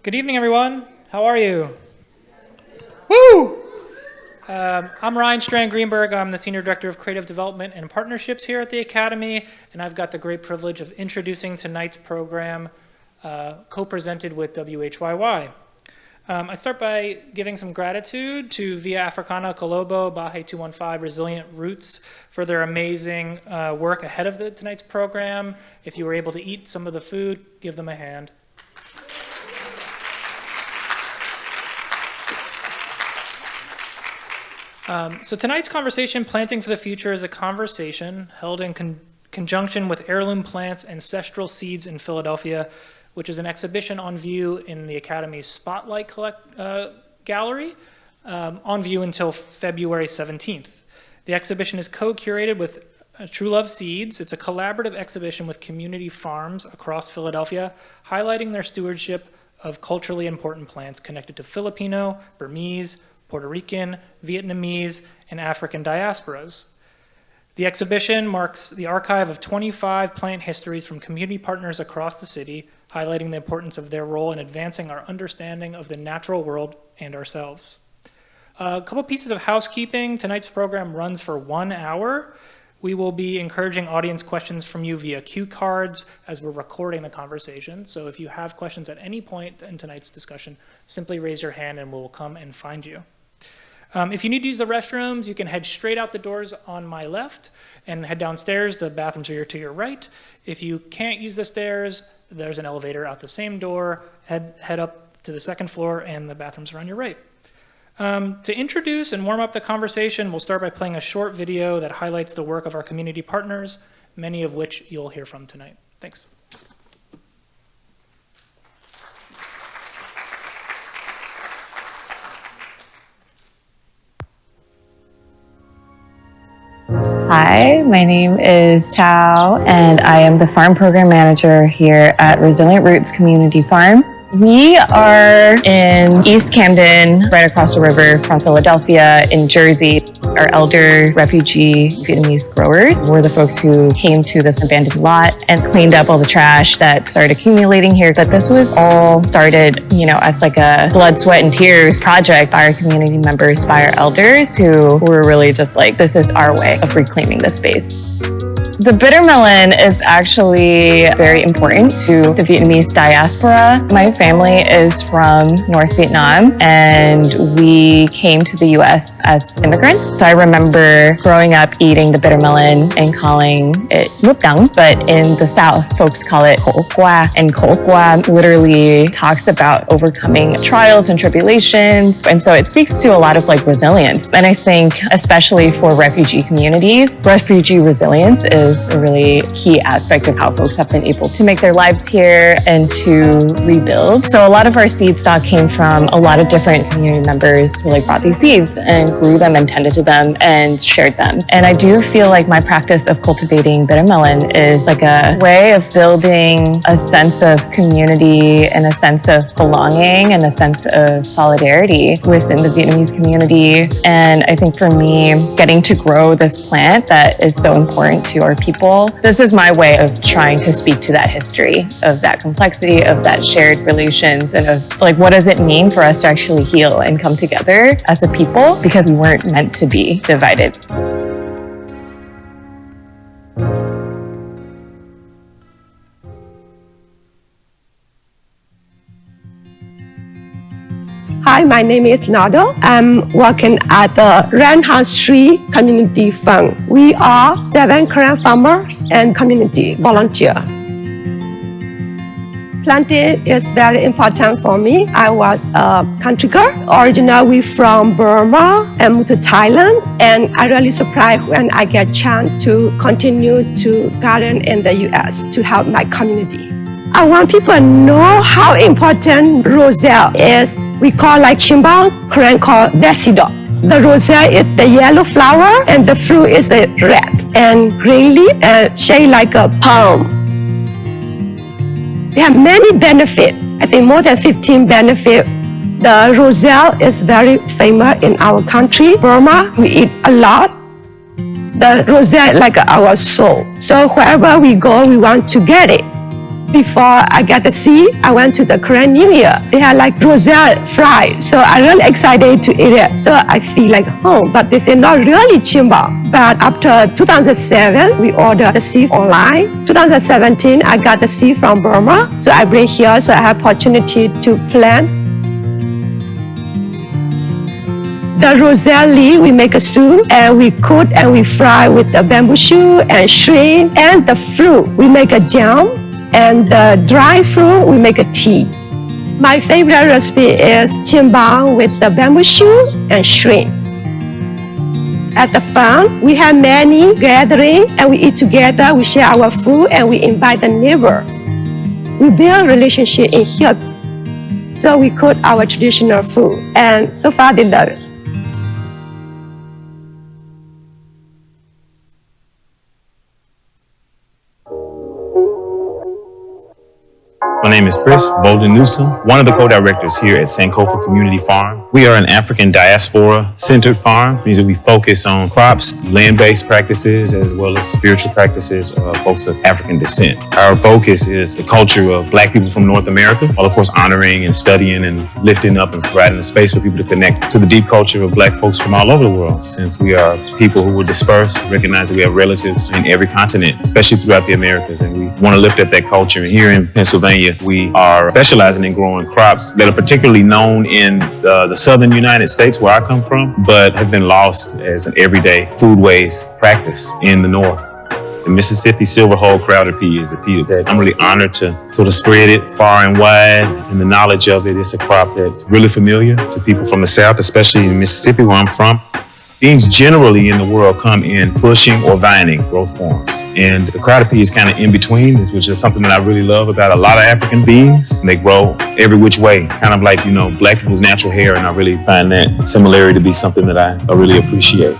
Good evening, everyone. How are you? Woo! I'm Ryan Strand-Greenberg. I'm the Senior Director of Creative Development and Partnerships here at the Academy, and I've got the great privilege of introducing tonight's program, co-presented with WHYY. I start by giving some gratitude to Villa Africana Colobó, Baje 215, Resilient Roots for their amazing work ahead of tonight's program. If you were able to eat some of the food, give them a hand. So tonight's conversation, Planting for the Future, is a conversation held in conjunction with Heirloom Plants, Ancestral Seeds in Philadelphia, which is an exhibition on view in the Academy's Spotlight Gallery, on view until February 17th. The exhibition is co-curated with Truelove Seeds. It's a collaborative exhibition with community farms across Philadelphia, highlighting their stewardship of culturally important plants connected to Filipino, Burmese, Puerto Rican, Vietnamese, and African diasporas. The exhibition marks the archive of 25 plant histories from community partners across the city, highlighting the importance of their role in advancing our understanding of the natural world and ourselves. A couple pieces of housekeeping. Tonight's program runs for 1 hour. We will be encouraging audience questions from you via cue cards as we're recording the conversation. So if you have questions at any point in tonight's discussion, simply raise your hand and we'll come and find you. If you need to use the restrooms, you can head straight out the doors on my left and head downstairs. The bathrooms are to your right. If you can't use the stairs, there's an elevator out the same door. Head up to the second floor and the bathrooms are on your right. To introduce and warm up the conversation, we'll start by playing a short video that highlights the work of our community partners, many of which you'll hear from tonight. Thanks. Hi, my name is Tao, and I am the Farm Program Manager here at Resilient Roots Community Farm. We are in East Camden, right across the river from Philadelphia in Jersey. Our elder refugee Vietnamese growers were the folks who came to this abandoned lot and cleaned up all the trash that started accumulating here. But this was all started, as like a blood, sweat, and tears project by our community members, by our elders who were really just like, this is our way of reclaiming this space. The bitter melon is actually very important to the Vietnamese diaspora. My family is from North Vietnam and we came to the US as immigrants. So I remember growing up eating the bitter melon and calling it lup dung, but in the South, folks call it khổ qua. And khổ qua literally talks about overcoming trials and tribulations. And so it speaks to a lot of resilience. And I think especially for refugee communities, refugee resilience is a really key aspect of how folks have been able to make their lives here and to rebuild. So a lot of our seed stock came from a lot of different community members who brought these seeds and grew them and tended to them and shared them. And I do feel like my practice of cultivating bitter melon is like a way of building a sense of community and a sense of belonging and a sense of solidarity within the Vietnamese community. And I think for me, getting to grow this plant that is so important to our people, this is my way of trying to speak to that history, of that complexity, of that shared relations, and of what does it mean for us to actually heal and come together as a people, because we weren't meant to be divided. Hi, my name is Nado. I'm working at the Ranhouse Tree Community Farm. We are 7 current farmers and community volunteers. Planting is very important for me. I was a country girl. Originally from Burma and moved to Thailand. And I really surprised when I get a chance to continue to garden in the US to help my community. I want people to know how important roselle is. We call like chimbang, Korean call desido. The roselle is the yellow flower and the fruit is a red and green leaf and shaped like a palm. They have many benefits. I think more than 15 benefits. The roselle is very famous in our country, Burma. We eat a lot. The roselle is like our soul. So wherever we go, we want to get it. Before I got the seed, I went to the Korean New Year. They had like roselle fry. So I'm really excited to eat it. So I feel like home, but this is not really chimbang. But after 2007, we ordered the seed online. 2017, I got the seed from Burma. So I bring here, so I have opportunity to plant. The roselle leaf, we make a soup and we cook and we fry with the bamboo shoot and shrimp. And the fruit, we make a jam. And the dry fruit, we make a tea. My favorite recipe is chimbang with the bamboo shoot and shrimp. At the farm, we have many gatherings and we eat together, we share our food and we invite the neighbor. We build relationship in here. So we cook our traditional food and so far they love it. My name is Chris Bolden Newsome, one of the co-directors here at Sankofa Community Farm. We are an African Diaspora centered farm, means that we focus on crops, land-based practices, as well as spiritual practices of folks of African descent. Our focus is the culture of Black people from North America, while of course honoring and studying and lifting up and providing a space for people to connect to the deep culture of Black folks from all over the world. Since we are people who were dispersed, recognize that we have relatives in every continent, especially throughout the Americas, and we want to lift up that culture. And here in Pennsylvania, we are specializing in growing crops that are particularly known in the southern United States, where I come from, but have been lost as an everyday foodways practice in the north. The Mississippi silver-hull crowder pea is a pea that I'm really honored to sort of spread it far and wide, and the knowledge of it is a crop that's really familiar to people from the South, especially in Mississippi, where I'm from. Beans generally in the world come in bushing or vining growth forms. And the crowder pea is kind of in between, which is something that I really love about a lot of African beans. They grow every which way, kind of like, Black people's natural hair. And I really find that similarity to be something that I really appreciate.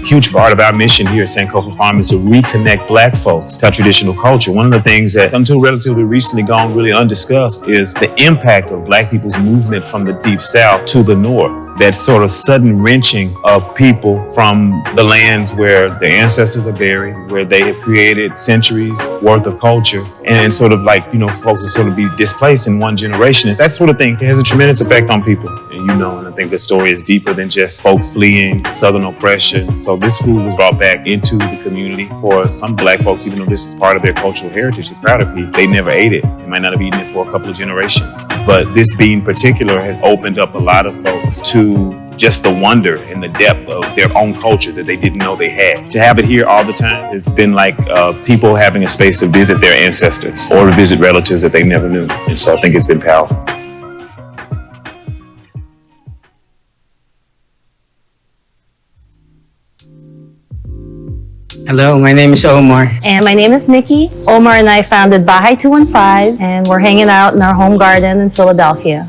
Huge part of our mission here at Sankofa Farm is to reconnect Black folks to our traditional culture. One of the things that until relatively recently gone really undiscussed is the impact of Black people's movement from the Deep South to the North. That sort of sudden wrenching of people from the lands where their ancestors are buried, where they have created centuries worth of culture, and sort of like, folks that sort of be displaced in one generation. That sort of thing has a tremendous effect on people. And and I think the story is deeper than just folks fleeing Southern oppression. So this food was brought back into the community for some Black folks, even though this is part of their cultural heritage, the crowder pea. They never ate it. They might not have eaten it for a couple of generations. But this bee in particular has opened up a lot of folks to just the wonder and the depth of their own culture that they didn't know they had. To have it here all the time, it's been like people having a space to visit their ancestors or to visit relatives that they never knew. And so I think it's been powerful. Hello, my name is Omar. And my name is Nikki. Omar and I founded Bahay 215, and we're hanging out in our home garden in Philadelphia.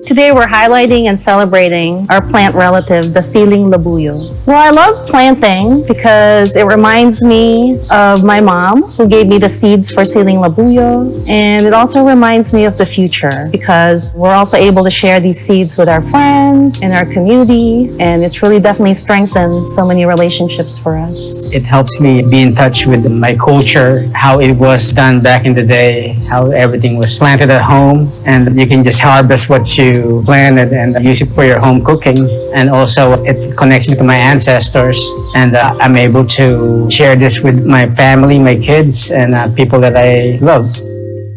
Today we're highlighting and celebrating our plant relative, the ceiling labuyo. Well, I love planting because it reminds me of my mom who gave me the seeds for ceiling labuyo, and it also reminds me of the future because we're also able to share these seeds with our friends in our community, and it's really definitely strengthened so many relationships for us. It helps me be in touch with my culture, how it was done back in the day, how everything was planted at home, and you can just harvest what you planted and use it for your home cooking. And also it connects me to my ancestors, and I'm able to share this with my family, my kids, and people that I love.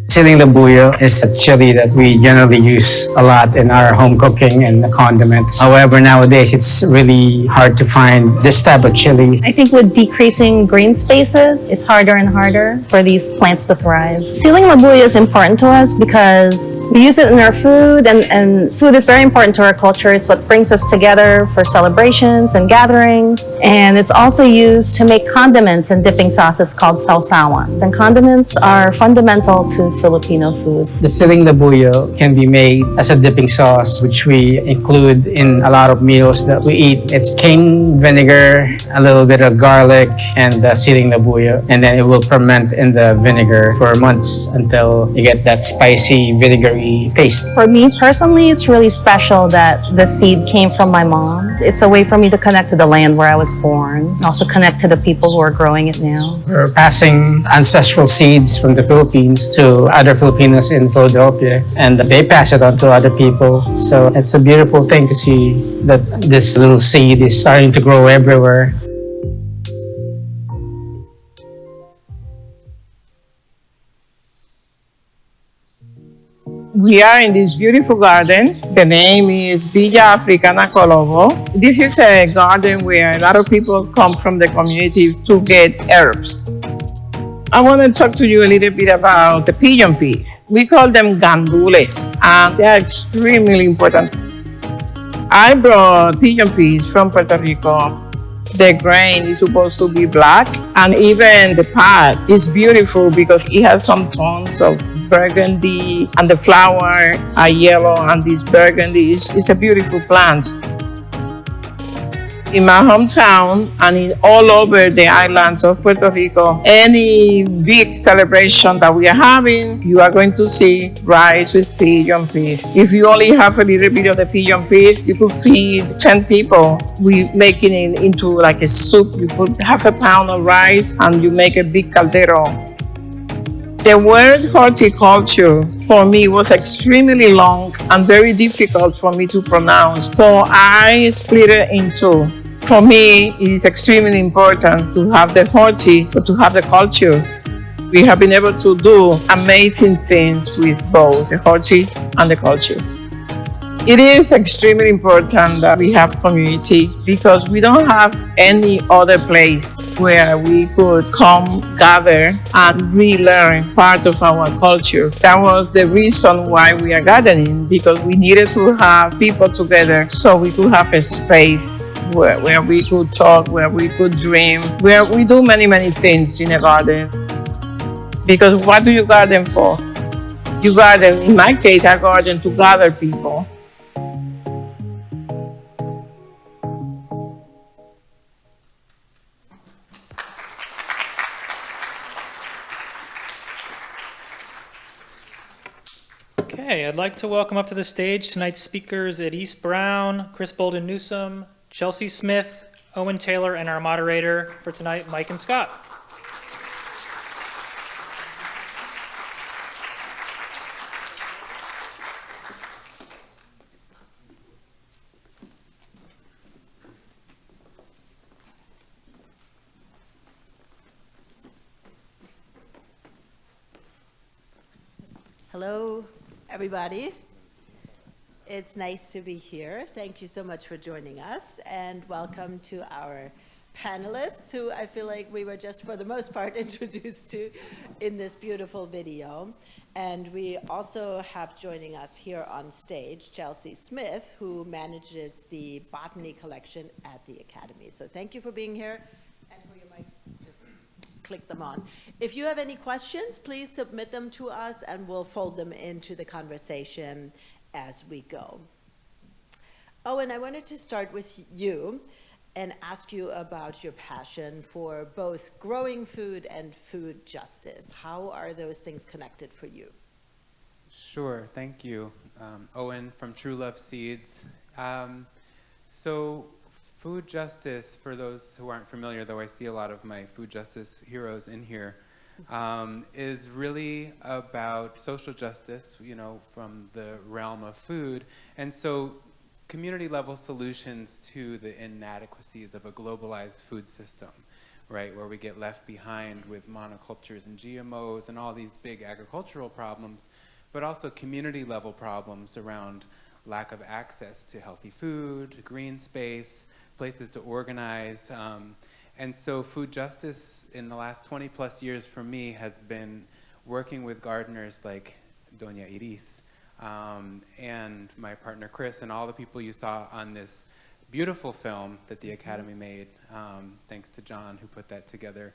Siling labuyo is a chili that we generally use a lot in our home cooking and condiments. However, nowadays it's really hard to find this type of chili. I think with decreasing green spaces, it's harder and harder for these plants to thrive. Siling labuyo is important to us because we use it in our food, and food is very important to our culture. It's what brings us together for celebrations and gatherings. And it's also used to make condiments and dipping sauces called sausawan. And condiments are fundamental to Filipino food. The siling labuyo can be made as a dipping sauce, which we include in a lot of meals that we eat. It's cane vinegar, a little bit of garlic, and the siling labuyo. And then it will ferment in the vinegar for months until you get that spicy, vinegary taste. For me personally, it's really special that the seed came from my mom. It's a way for me to connect to the land where I was born, also connect to the people who are growing it now. We're passing ancestral seeds from the Philippines to other Filipinos in Philadelphia, and they pass it on to other people. So it's a beautiful thing to see that this little seed is starting to grow everywhere. We are in this beautiful garden. The name is Villa Africana Colobó. This is a garden where a lot of people come from the community to get herbs. I want to talk to you a little bit about the pigeon peas. We call them gandules, and they are extremely important. I brought pigeon peas from Puerto Rico. The grain is supposed to be black, and even the pod is beautiful because it has some tones of burgundy, and the flower are yellow, and this burgundy is a beautiful plant. In my hometown and in all over the islands of Puerto Rico, any big celebration that we are having, you are going to see rice with pigeon peas. If you only have a little bit of the pigeon peas, you could feed 10 people. We make it into like a soup. You put half a pound of rice and you make a big caldero. The word horticulture for me was extremely long and very difficult for me to pronounce. So I split it in two. For me, it is extremely important to have the horti, but to have the culture. We have been able to do amazing things with both the horti and the culture. It is extremely important that we have community because we don't have any other place where we could come, gather, and relearn part of our culture. That was the reason why we are gardening, because we needed to have people together so we could have a space where we could talk, where we could dream, where we do many, many things in a garden. Because what do you garden for? You garden, in my case, I garden to gather people. Okay, I'd like to welcome up to the stage tonight's speakers at East Brown, Chris Bolden Newsome, Chelsea Smith, Owen Taylor, and our moderator for tonight, Maiken Scott. Hello, everybody. It's nice to be here. Thank you so much for joining us, and welcome to our panelists, who I feel like we were just, for the most part, introduced to in this beautiful video. And we also have joining us here on stage Chelsea Smith, who manages the Botany Collection at the Academy. So thank you for being here, and for your mics, just click them on. If you have any questions, please submit them to us, and we'll fold them into the conversation as we go. Owen, I wanted to start with you and ask you about your passion for both growing food and food justice. How are those things connected for you? Sure, thank you. Owen from Truelove Seeds. So food justice, for those who aren't familiar, though I see a lot of my food justice heroes in here, is really about social justice, you know, from the realm of food. And so community level solutions to the inadequacies of a globalized food system. right, where we get left behind with monocultures and GMOs and all these big agricultural problems, but also community level problems around lack of access to healthy food, green space, places to organize. And so food justice in the last 20 plus years for me has been working with gardeners like Doña Iris and my partner Chris and all the people you saw on this beautiful film that the Academy made, thanks to John who put that together.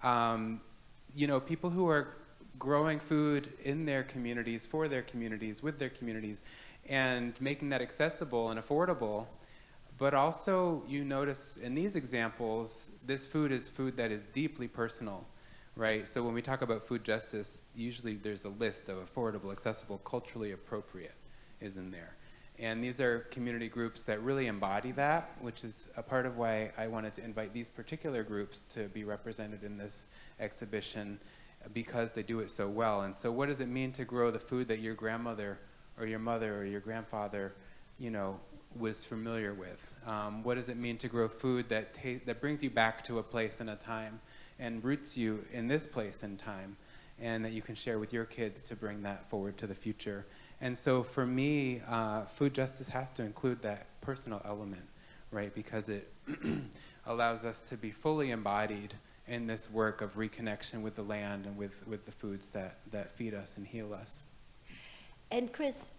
You know, people who are growing food in their communities, for their communities, with their communities, and making that accessible and affordable. But also, you notice in these examples, this food is food that is deeply personal, right? So when we talk about food justice, usually there's a list of affordable, accessible, culturally appropriate is in there. And these are community groups that really embody that, which is a part of why I wanted to invite these particular groups to be represented in this exhibition, because they do it so well. And so what does it mean to grow the food that your grandmother or your mother or your grandfather, you know, was familiar with? What does it mean to grow food that brings you back to a place and a time and roots you in this place and time, and that you can share with your kids to bring that forward to the future? And so for me, food justice has to include that personal element, right? Because it allows us to be fully embodied in this work of reconnection with the land and with the foods that feed us and heal us. And Chris,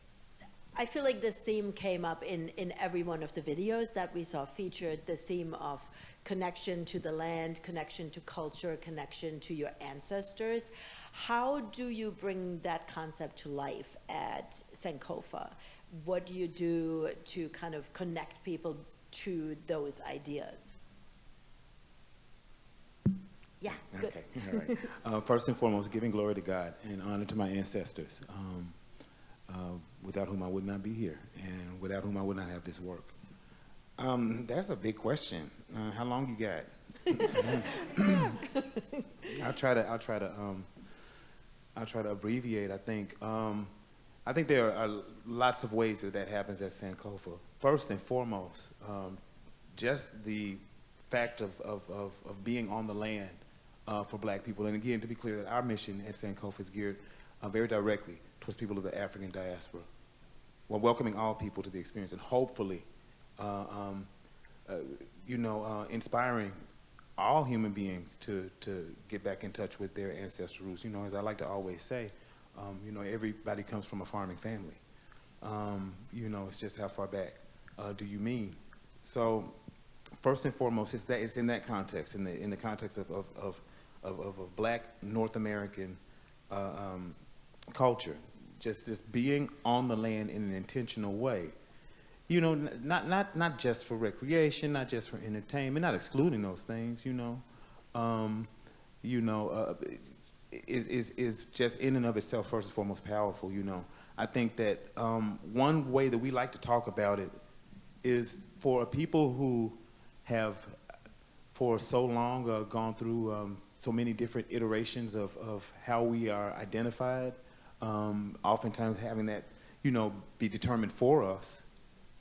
I feel like this theme came up in every one of the videos that we saw featured, the theme of connection to the land, connection to culture, connection to your ancestors. How do you bring that concept to life at Sankofa? What do you do to kind of connect people to those ideas? Yeah, good. Okay, all right. First and foremost, giving glory to God and honor to my ancestors, without whom I would not be here, and without whom I would not have this work. That's a big question. How long you got? I'll try to abbreviate. I think there are lots of ways that happens at Sankofa. First and foremost, just the fact of being on the land for Black people. And again, to be clear, that our mission at Sankofa is geared very directly towards people of the African diaspora. We're welcoming all people to the experience, and hopefully, inspiring all human beings to get back in touch with their ancestral roots. You know, as I like to always say, everybody comes from a farming family. It's just how far back do you mean? So, first and foremost, it's in that context, in the context of a Black North American culture, just being on the land in an intentional way. You know, not just for recreation, not just for entertainment, not excluding those things. Is just in and of itself first and foremost powerful. You know, I think that one way that we like to talk about it is for people who have for so long gone through so many different iterations of how we are identified, oftentimes having that, be determined for us,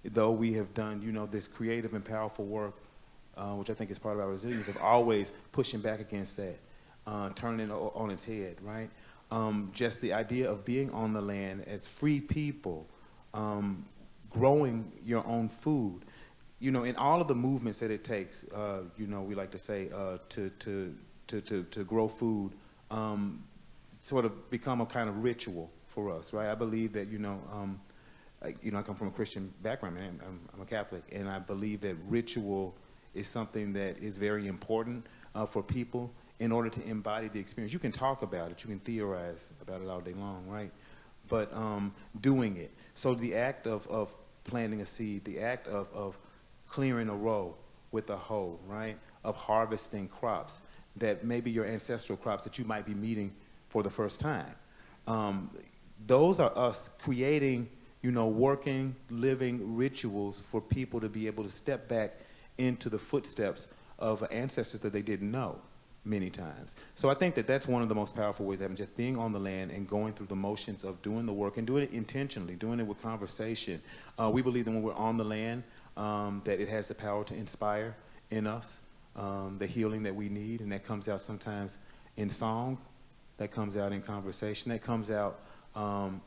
though we have done, this creative and powerful work, which I think is part of our resilience, of always pushing back against that, turning it on its head, right? Just the idea of being on the land as free people, growing your own food, in all of the movements that it takes, we like to say, to grow food, sort of become a kind of ritual for us, right? I believe that, I come from a Christian background, and I'm a Catholic, and I believe that ritual is something that is very important for people in order to embody the experience. You can talk about it, you can theorize about it all day long, right? But doing it. So the act of planting a seed, the act of clearing a row with a hoe, right? Of harvesting crops that maybe your ancestral crops that you might be meeting for the first time. Those are us creating, working, living rituals for people to be able to step back into the footsteps of ancestors that they didn't know many times. So I think that that's one of the most powerful ways, just being on the land and going through the motions of doing the work and doing it intentionally, doing it with conversation. We believe that when we're on the land, that it has the power to inspire in us, the healing that we need, and that comes out sometimes in song, that comes out in conversation, that comes out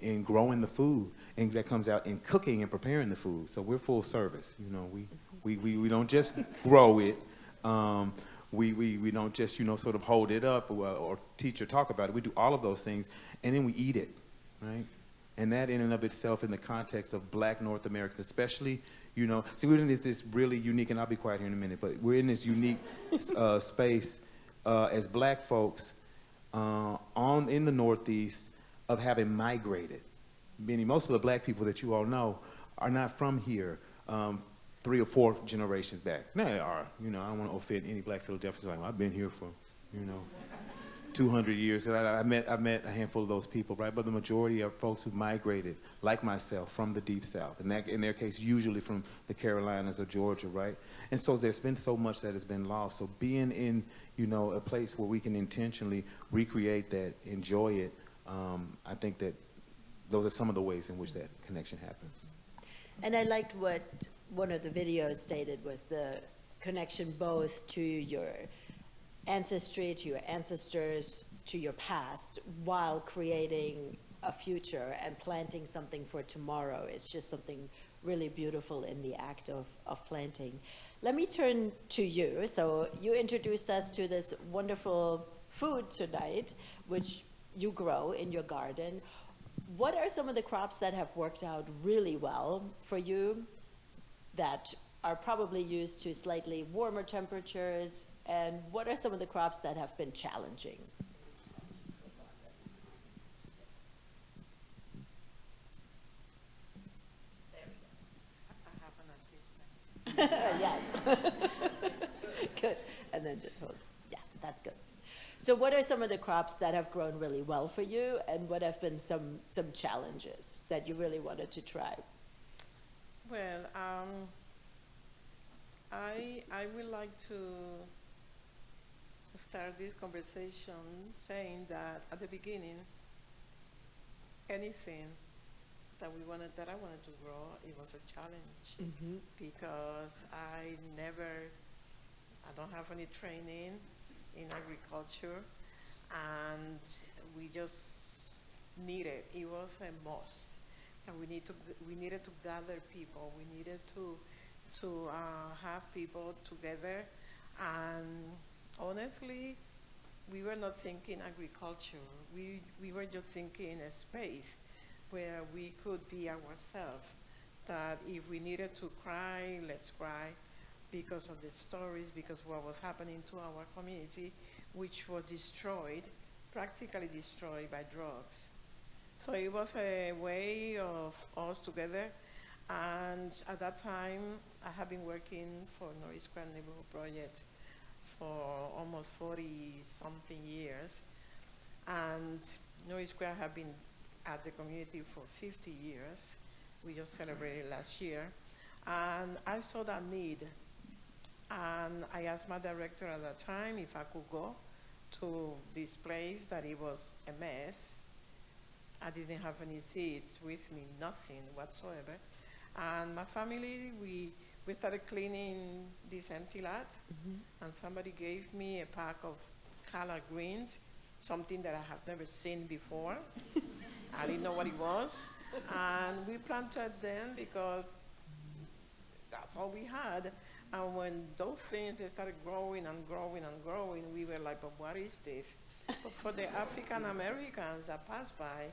in growing the food, and that comes out in cooking and preparing the food. So we're full service. You know, we don't just grow it. We don't just, you know, sort of hold it up or teach or talk about it. We do all of those things, and then we eat it, right? And that in and of itself, in the context of Black North Americans, especially, you know, see, we're in this really unique, and I'll be quiet here in a minute, but we're in this unique space as Black folks in the Northeast of having migrated. Meaning most of the Black people that you all know are not from here 3 or 4 generations back. Now they are, you know, I don't want to offend any Black Philadelphians. Like, well, I've been here for, you know, 200 years. I met a handful of those people, right? But the majority are folks who migrated, like myself, from the Deep South. And that, in their case, usually from the Carolinas or Georgia, right? And so there's been so much that has been lost. So being in, you know, a place where we can intentionally recreate that, enjoy it, I think that those are some of the ways in which that connection happens. And I liked what one of the videos stated was the connection both to your ancestry, to your ancestors, to your past, while creating a future and planting something for tomorrow. It's just something really beautiful in the act of planting. Let me turn to you. So you introduced us to this wonderful food tonight, which you grow in your garden. What are some of the crops that have worked out really well for you that are probably used to slightly warmer temperatures? And what are some of the crops that have been challenging? There we go. I have an assistant. Yes. Good. And then just hold. Yeah, that's good. So what are some of the crops that have grown really well for you, and what have been some challenges that you really wanted to try? Well, I would like to start this conversation saying that at the beginning, anything that I wanted to grow, it was a challenge, because I don't have any training in agriculture, and we just needed, it was a must, and we needed to gather people, we needed to have people together, and honestly, we were not thinking agriculture, we were just thinking a space where we could be ourselves, that if we needed to cry, let's cry, because of the stories, because what was happening to our community, which was destroyed, practically destroyed by drugs. So it was a way of us together, and at that time, I have been working for North Square Neighborhood Project for almost 40-something years, and North Square have been at the community for 50 years. We just celebrated last year, and I saw that need. And I asked my director at that time if I could go to this place that it was a mess. I didn't have any seeds with me, nothing whatsoever. And my family, we started cleaning this empty lot, and somebody gave me a pack of collard greens, something that I have never seen before. I didn't know what it was. And we planted them because that's all we had. And when those things started growing and growing and growing, we were like, but what is this? But for the African Americans that passed by,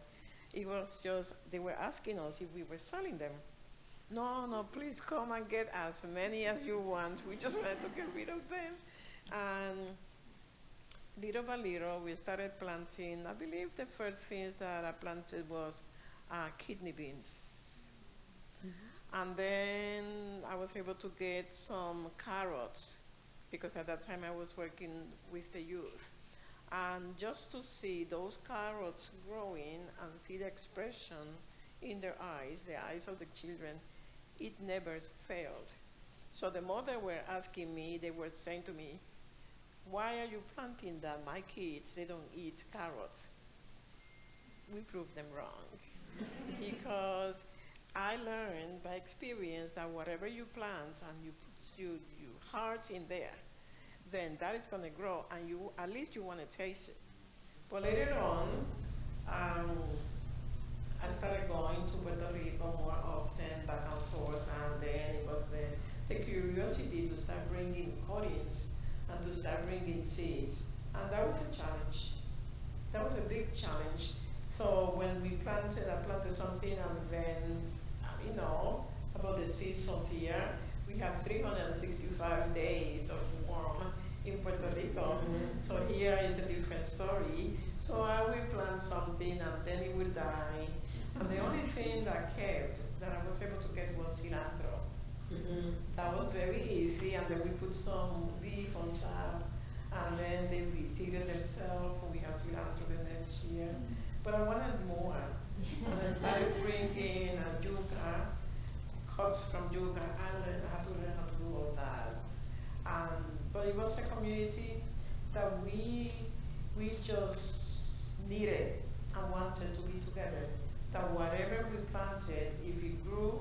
it was just, they were asking us if we were selling them. No, please come and get as many as you want. We just wanted to get rid of them. And little by little, we started planting. I believe the first thing that I planted was kidney beans. And then I was able to get some carrots, because at that time I was working with the youth. And just to see those carrots growing and see the expression in their eyes, the eyes of the children, it never failed. So the mother were asking me, they were saying to me, why are you planting that? My kids, they don't eat carrots. We proved them wrong. Because I learned by experience that whatever you plant and you put your heart in there, then that is going to grow, and you at least you want to taste it. But later on, I started going to Puerto Rico more often, back and forth, and then it was the curiosity to start bringing cuttings and to start bringing seeds, and that was a challenge. That was a big challenge. So when we planted, I planted something, and then, about the seasons here, we have 365 days of warm in Puerto Rico. So here is a different story. So I will plant something, and then it will die. And the only thing that I was able to get was cilantro. That was very easy, and then we put some beef on top, and then they reseeded themselves. We have cilantro the next year. But I wanted more. And I started bringing yuca, cuts from yuca. I learned how to do all that. But it was a community that we just needed and wanted to be together. That whatever we planted, if it grew,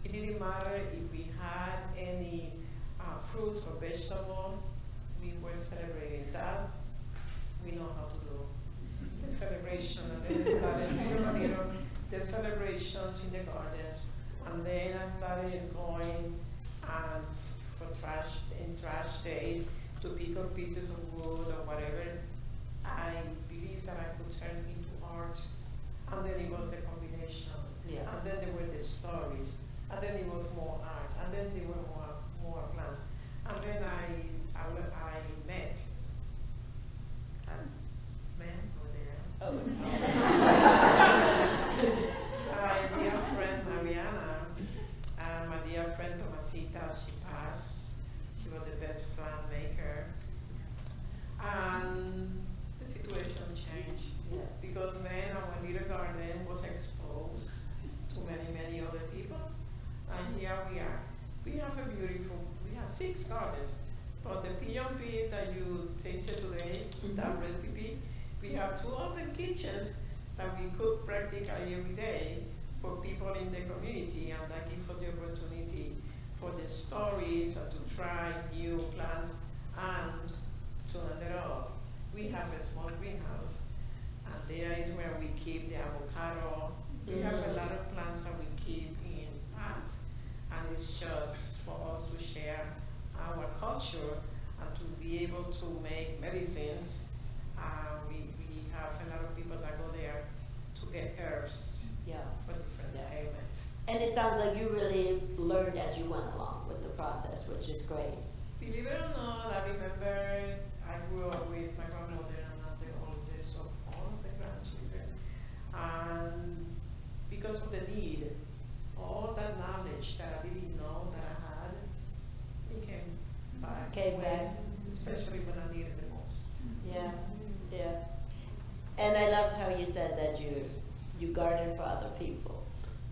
it didn't matter if we had any fruit or vegetable, we were celebrating that. We know how to do the celebration, and then I started the celebrations in the gardens, and then I started going for trash days to pick up pieces of wood or whatever. I believed that I could turn into art, and then it was the combination, and then there were the stories, and then it was more art, and then there were more plants, and then I met a man over there. My dear friend Mariana, and my dear friend Tomasita, she passed. She was the best plant maker. And the situation changed. Because then our little garden was exposed to many other people. And here we are. We have we have 6 gardens. But the pigeon pea that you tasted today, that recipe, we have 2 open kitchens that we cook practically every day for people in the community, and that gives us the opportunity for the stories or to try new plants and to end it up. We have a small greenhouse, and there is where we keep the avocado. We have a lot of plants that we keep in pots, and it's just for us to share our culture and to be able to make medicines. We have a lot of people that go there to get herbs for different ailments. And it sounds like you really learned as you went along with the process, which is great. Believe it or not, I remember I grew up with my grandmother, and I'm the oldest of all of the grandchildren. And because of the need, all that knowledge that I didn't know that I had, it came back, especially when I needed it most. Yeah. And I loved how you said that you garden for other people,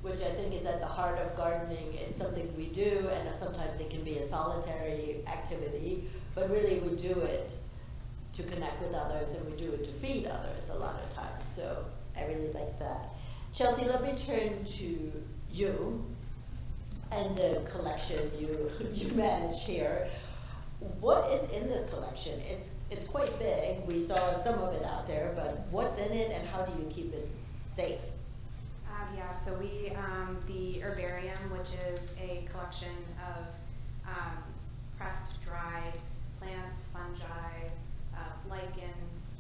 which I think is at the heart of gardening. It's something we do, and sometimes it can be a solitary activity, but really we do it to connect with others, and we do it to feed others a lot of times. So I really like that. Chelsea, let me turn to you and the collection you manage here. What is in this collection? It's quite big. We saw some of it out there, but what's in it, and how do you keep it safe? So we, the herbarium, which is a collection of pressed, dried plants, fungi, lichens,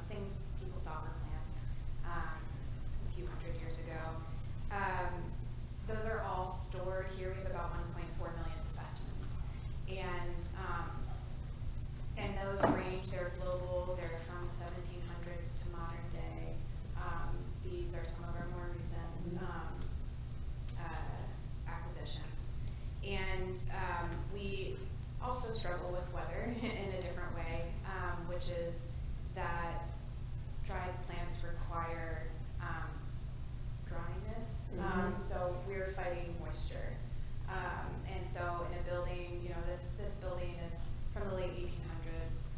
things people thought were plants a few hundred years ago. Those are all stored here. We have about 1.4 million specimens. And those range, they're global, they're from 1700s to modern day. These are some of our more recent acquisitions. And we also struggle with weather in a different way, which is that dried plants require dryness. So we're fighting moisture. And so in a building, this building is from the late 1800s,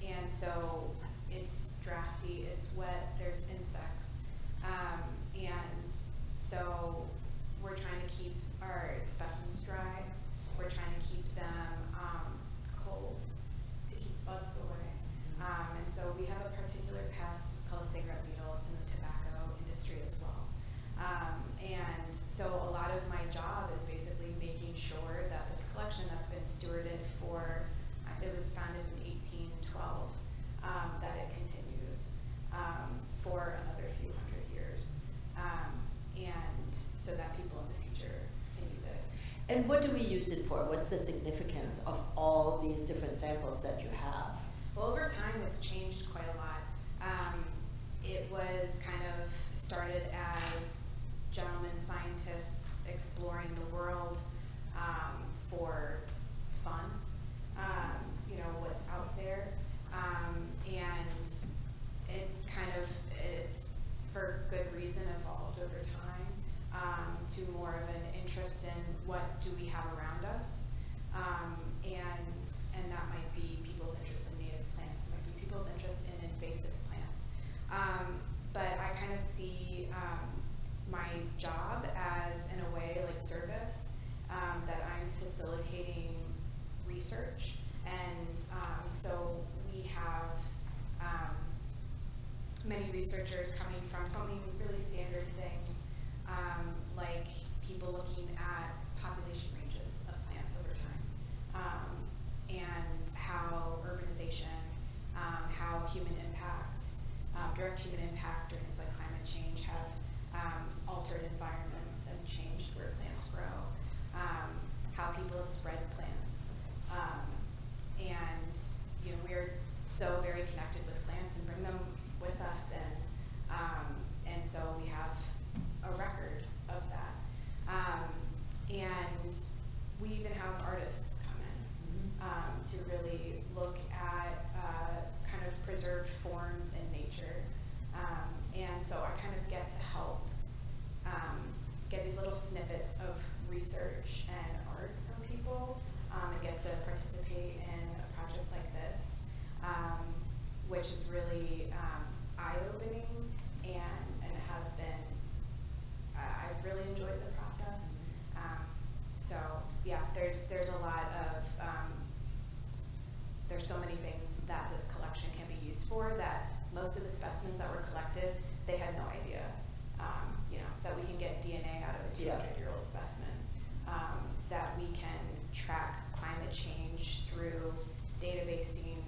and so it's drafty, it's wet, there's insects, and so we're trying to keep our specimens dry. We're trying to keep them so we have a particular pest, it's called a cigarette beetle, it's in the tobacco industry as well. And so a lot of my job is basically making sure that this collection that's been stewarded for, it was founded in 1812, that it continues for another few hundred years. And so that people in the future can use it. And what do we use it for? What's the significance of all these different samples that you have? Well, over time, it's changed quite a lot. It was kind of started as gentlemen scientists exploring the world for fun, you know, what's out there. And it kind of, it's for good reason evolved over time to more of an interest in what do we have around us. And that might be people's interest in native plants, it might be people's interest in invasive plants. But I kind of see my job as, in a way, like service, that I'm facilitating research. And so we have many researchers coming from something really standard things, like people looking at population ranges of plants over time, and how urbanization, how human impact, direct human impact, or things like climate change have altered environments and changed where plants grow, how people have spread plants, and you know, we're so very connected with plants and bring them with us, and so we have a record of that. And we even have artists come in to really look at kind of preserved forms in nature. And so I kind of get to help get these little snippets of research and art from people, and get to participate in a project like this, which is really eye-opening, and it has been, I've really enjoyed the process. So yeah, there's a lot of, there's so many things that this collection can be used for that most of the specimens that were collected, they had no idea, you know, that we can get DNA out of a 200-year-old specimen, that we can track climate change through databasing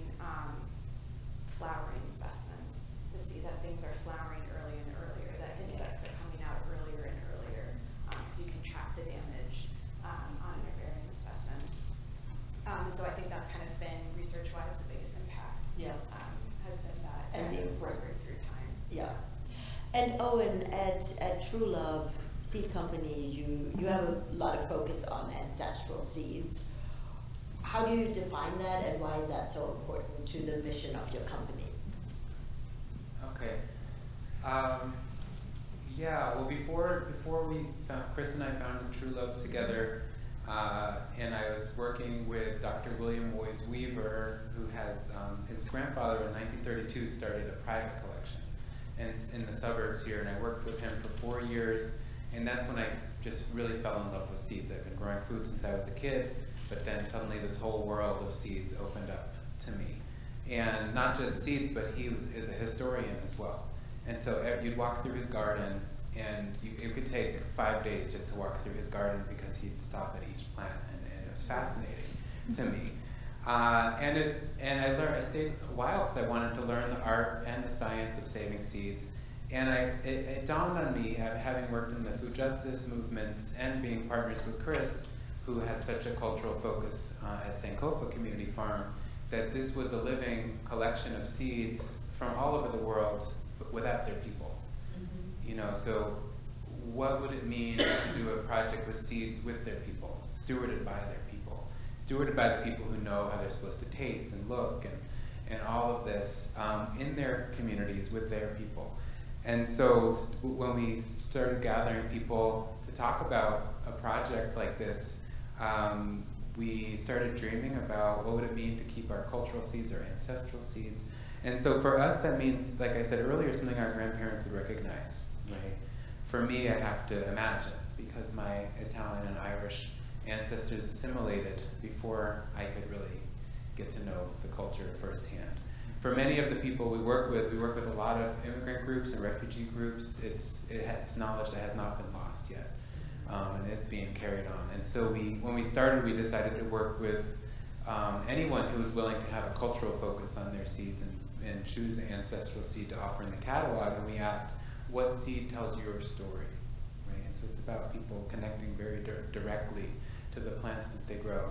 flowering specimens to see that things are flowering earlier and earlier, that insects are coming out earlier and earlier, so you can track the damage on an herbarium specimen. And so I think that's kind of been, research-wise, the biggest impact. Has been that, and the record through time. And Owen, at Truelove Seed Company, you have a lot of focus on ancestral seeds. How do you define that, and why is that so important to the mission of your company? Okay. Yeah, well, before we found, Chris and I founded Truelove together, and I was working with Dr. William Boyce Weaver, who has, his grandfather in 1932 started a private collection in the suburbs here, and I worked with him for 4 years, and that's when I just really fell in love with seeds. I've been growing food since I was a kid, but then suddenly this whole world of seeds opened up to me. And not just seeds, but he is a historian as well. And so you'd walk through his garden, and it could take 5 days just to walk through his garden because he'd stop at each plant, and it was fascinating to me. And I stayed a while because I wanted to learn the art and the science of saving seeds. And it dawned on me, having worked in the food justice movements and being partners with Chris, who has such a cultural focus at Sankofa Community Farm, that this was a living collection of seeds from all over the world, but without their people. You know, so what would it mean to do a project with seeds with their people, stewarded by their people, stewarded by the people who know how they're supposed to taste and look and all of this in their communities with their people. And so when we started gathering people to talk about a project like this, we started dreaming about what would it mean to keep our cultural seeds, our ancestral seeds. And so for us, that means, like I said earlier, something our grandparents would recognize, right? For me, I have to imagine, because my Italian and Irish ancestors assimilated before I could really get to know the culture firsthand. for many of the people we work with a lot of immigrant groups and refugee groups. It's knowledge that has not been lost yet, and is being carried on. And so when we started, we decided to work with anyone who was willing to have a cultural focus on their seeds and choose an ancestral seed to offer in the catalog. And we asked, what seed tells your story? Right? And so it's about people connecting very directly to the plants that they grow,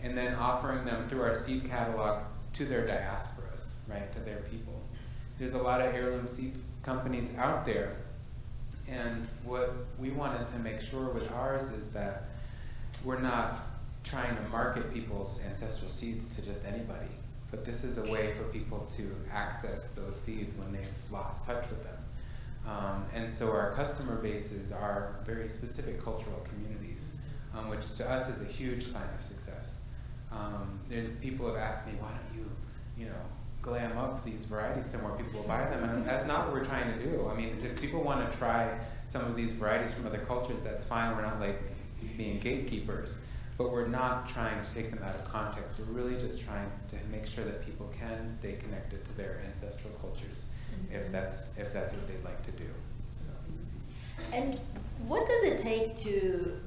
and then offering them through our seed catalog to their diasporas, right, to their people. There's a lot of heirloom seed companies out there, and what we wanted to make sure with ours is that we're not trying to market people's ancestral seeds to just anybody, but this is a way for people to access those seeds when they've lost touch with them. And so our customer bases are very specific cultural communities, which to us is a huge sign of success. People have asked me, why don't you glam up these varieties so more people will buy them? And that's not what we're trying to do. I mean, if people want to try some of these varieties from other cultures, that's fine. We're not like being gatekeepers, but we're not trying to take them out of context. We're really just trying to make sure that people can stay connected to their ancestral cultures, if that's what they'd like to do. So. And what does it take to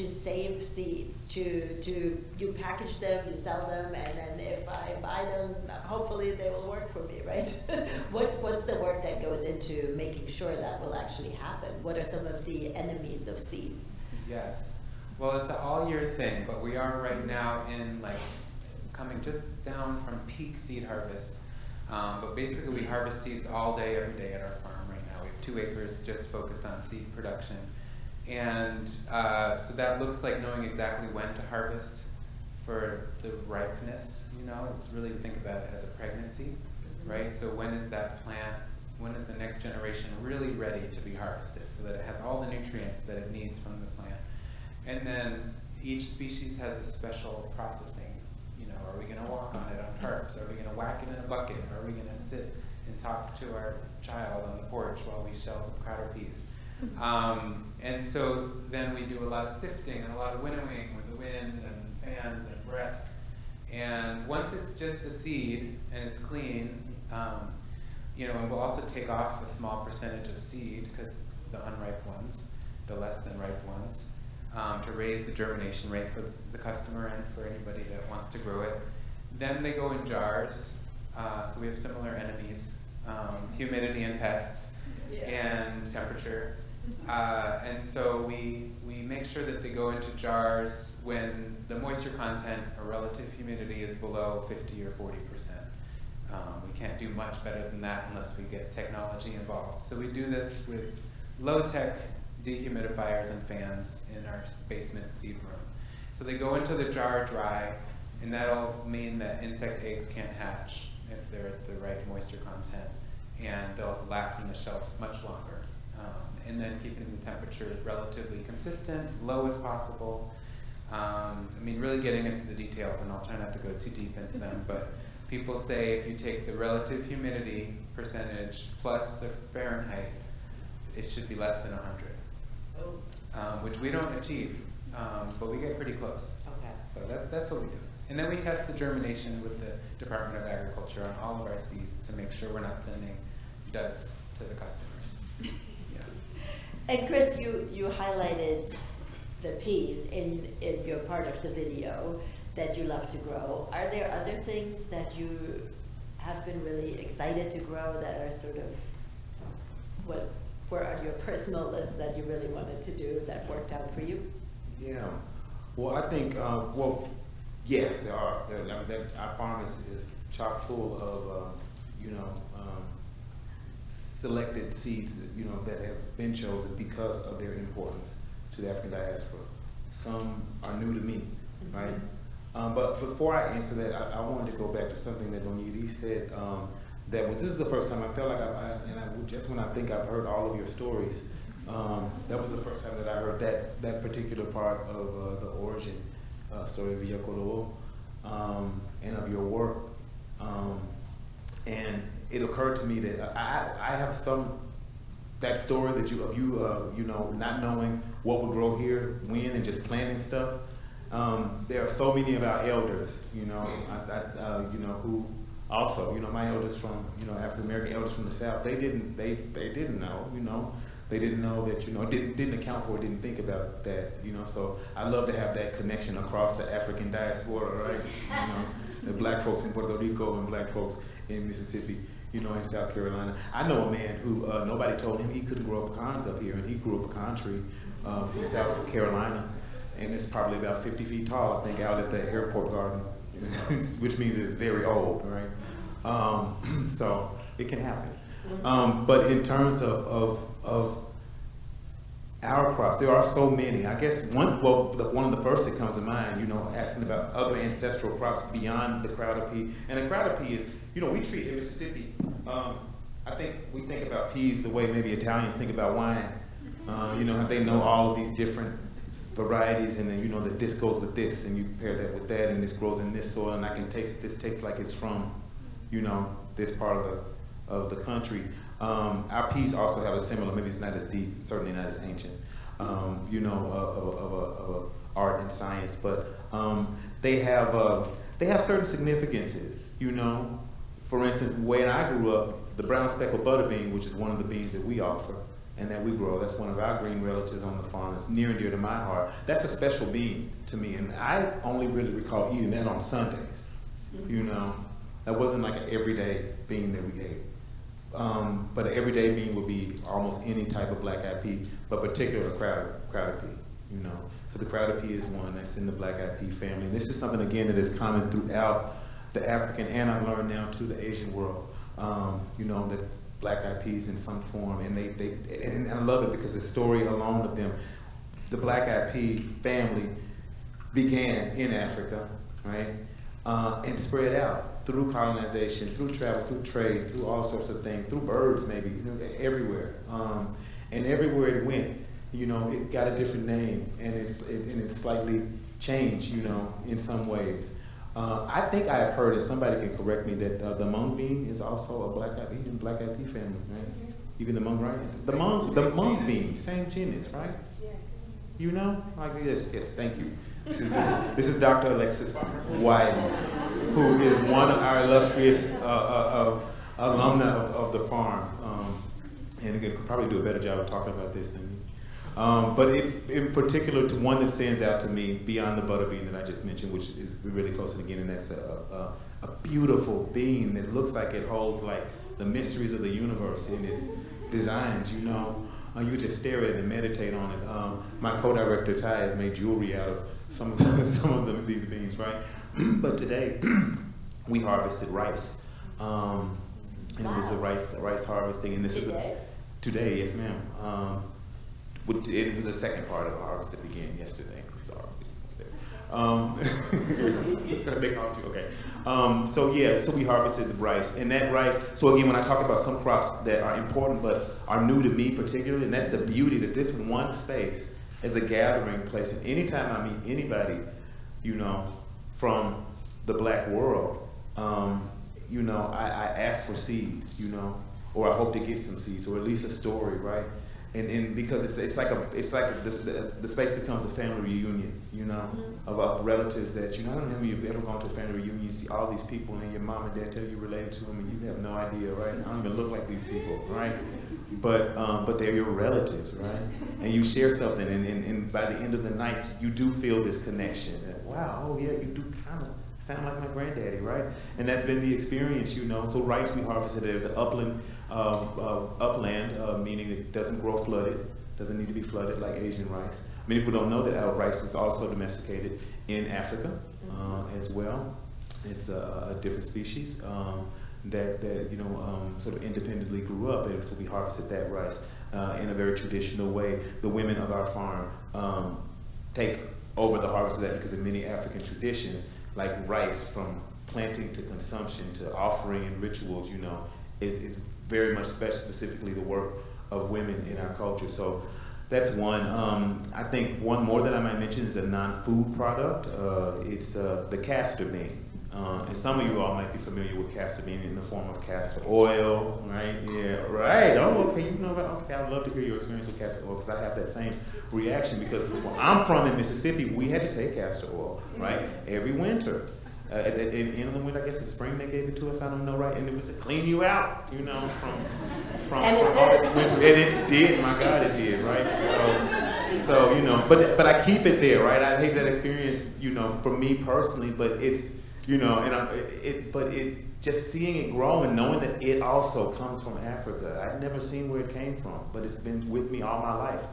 save seeds? You package them, you sell them, and then if I buy them, hopefully they will work for me, right? What's the work that goes into making sure that will actually happen? What are some of the enemies of seeds? Yes. Well, it's an all-year thing, but we are right now coming just down from peak seed harvest. But basically, we harvest seeds all day, every day at our farm right now. We have 2 acres just focused on seed production. And so that looks like knowing exactly when to harvest for the ripeness, It's really to think about it as a pregnancy, right? So when is that plant, when is the next generation really ready to be harvested so that it has all the nutrients that it needs from the plant? And then each species has a special processing. Are we going to walk on it on tarps? Are we going to whack it in a bucket? Are we going to sit and talk to our child on the porch while we shell crowder peas? And so then we do a lot of sifting and a lot of winnowing with the wind and fans and breath. And once it's just the seed and it's clean, and we'll also take off a small percentage of seed, because the unripe ones, the less than ripe ones, to raise the germination rate for the customer and for anybody that wants to grow it. Then they go in jars. So we have similar enemies, humidity and pests, and temperature. And so we make sure that they go into jars when the moisture content or relative humidity is below 50 or 40%. We can't do much better than that unless we get technology involved. So we do this with low-tech dehumidifiers and fans in our basement seed room. So they go into the jar dry, and that'll mean that insect eggs can't hatch if they're at the right moisture content, and they'll last on the shelf much longer. And then keeping the temperature relatively consistent, low as possible. Really getting into the details, and I'll try not to go too deep into them, but people say if you take the relative humidity percentage plus the Fahrenheit, it should be less than 100. Which we don't achieve, but we get pretty close. Okay. So that's what we do. And then we test the germination with the Department of Agriculture on all of our seeds to make sure we're not sending duds to the customers. Yeah. And Chris, you highlighted the peas in your part of the video that you love to grow. Are there other things that you have been really excited to grow that are sort of what were on your personal list that you really wanted to do that worked out for you? Yeah. Well, I think, yes, there are. Our farm is chock full of, selected seeds, that have been chosen because of their importance to the African diaspora. Some are new to me, right? But before I answer that, I wanted to go back to something that Donidi said. This is the first time I felt like just when I think I've heard all of your stories, that was the first time that I heard that particular part of the origin story of Villa Colobó, and of your work. And it occurred to me that I have that story that not knowing what would grow here, when, and just planting stuff. There are so many of our elders, who also, you know, my elders from, you know, African American elders from the South, they didn't know, you know. They didn't know that, you know, didn't account for it, didn't think about that, you know. So I love to have that connection across the African diaspora, right? You know, the black folks in Puerto Rico and black folks in Mississippi, you know, in South Carolina. I know a man who nobody told him he couldn't grow pecans up here, and he grew a pecan tree from South Carolina, and it's probably about 50 feet tall, I think, out at the airport garden, which means it's very old, right? So it can happen. But in terms of our crops, there are so many. I guess one of the first that comes to mind, you know, asking about other ancestral crops beyond the crowder pea. And the crowder pea is, you know, we treat in Mississippi, I think we think about peas the way maybe Italians think about wine. You know, they know all of these different varieties, and then you know that this goes with this, and you pair that with that, and this grows in this soil, and I can taste this tastes like it's from, you know, this part of the country. Our peas also have a similar, maybe it's not as deep, certainly not as ancient, you know, of art and science, but they have certain significances, you know. For instance, when I grew up, the brown speckled butterbean, which is one of the beans that we offer and that we grow, that's one of our green relatives on the farm. It's near and dear to my heart. That's a special bean to me, and I only really recall eating that on Sundays, you know. That wasn't like an everyday bean that we ate. But an everyday bean would be almost any type of black-eyed pea, but particularly crowder pea, you know. So the crowder pea is one that's in the black-eyed pea family. And this is something, again, that is common throughout the African, and I've learned now, to the Asian world. You know, that black-eyed peas in some form, and and I love it because the story alone of them, the black-eyed pea family began in Africa, right, and spread out through colonization, through travel, through trade, through all sorts of things, through birds maybe, you know, everywhere. And everywhere it went, you know, it got a different name, and it's slightly changed, you know, in some ways. I think I have heard, and somebody can correct me, that the mung bean is also a black-eyed pea, in black-eyed pea family, right? Even the mung, right? The mung bean, same genus, right? You know? Like, yes, thank you. This is Dr. Alexis White, who is one of our illustrious alumni of the farm, and again, could probably do a better job of talking about this than me. But in particular, to one that stands out to me beyond the butter bean that I just mentioned, which is really close, and again, and that's a beautiful bean that looks like it holds like the mysteries of the universe in its designs, you know. You just stare at it and meditate on it. My co-director Ty has made jewelry out of some of these beans, right? But today we harvested rice, and it was the rice harvesting, and this is today, yes, ma'am. It was the second part of the harvest that began yesterday. They called you, okay. So we harvested the rice, and that rice, so again, when I talk about some crops that are important but are new to me particularly, and that's the beauty, that this one space is a gathering place, and anytime I meet anybody, you know, from the black world, you know, I ask for seeds, you know, or I hope to get some seeds, or at least a story, right? And because it's like the space becomes a family reunion, you know, of relatives that, you know, I don't know if you've ever gone to a family reunion, you see all these people, and your mom and dad tell you you're related to them, and you have no idea, right? I don't even look like these people, right? But they're your relatives, right? And you share something, and by the end of the night, you do feel this connection. That, wow, oh yeah, you do kind of sound like my granddaddy, right? And that's been the experience, you know. So rice we harvested as an upland, meaning it doesn't grow flooded, doesn't need to be flooded like Asian rice. Many people don't know that our rice was also domesticated in Africa as well. It's a different species that you know, sort of independently grew up, and so we harvested that rice in a very traditional way. The women of our farm take over the harvest of that, because in many African traditions, like rice, from planting to consumption to offering and rituals, you know, is very much specifically the work of women in our culture. So that's one. I think one more that I might mention is a non-food product. It's the castor bean. And some of you all might be familiar with castor bean in the form of castor oil, right? Yeah, right. Oh, okay, you know about, okay, I'd love to hear your experience with castor oil, because I have that same reaction, because where I'm from in Mississippi, we had to take castor oil, right? Every winter. at the end of the winter, I guess in spring they gave it to us, I don't know, right? And it was to clean you out, you know, from And it all did. the winter. And it did, my God, it did, right? So you know, but I keep it there, right? I hate that experience, you know, for me personally, but it's, you know, and just seeing it grow and knowing that it also comes from Africa. I've never seen where it came from, but it's been with me all my life,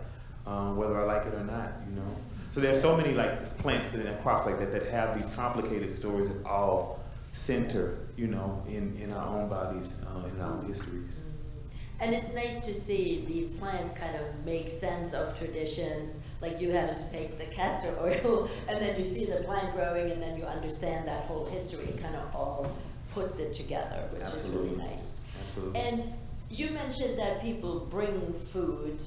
whether I like it or not, you know. So there's so many like plants and crops like that that have these complicated stories that all center, you know, in our own bodies, in our own histories. And it's nice to see these plants kind of make sense of traditions, like you having to take the castor oil and then you see the plant growing and then you understand that whole history. It kind of all puts it together, which Absolutely. is really nice. Absolutely. And you mentioned that people bring food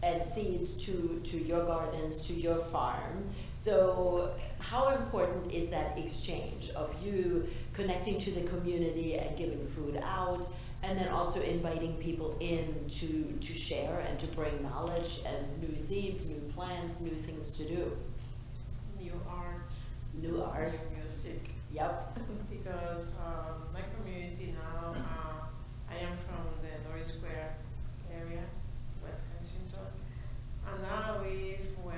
and seeds to your gardens, to your farm. So how important is that exchange of you connecting to the community and giving food out, and then also inviting people in to share and to bring knowledge and new seeds, new plants, new things to do? New art. New art. New music. Yep. Because my community now, I am from the Norris Square area, West Kensington, and now is when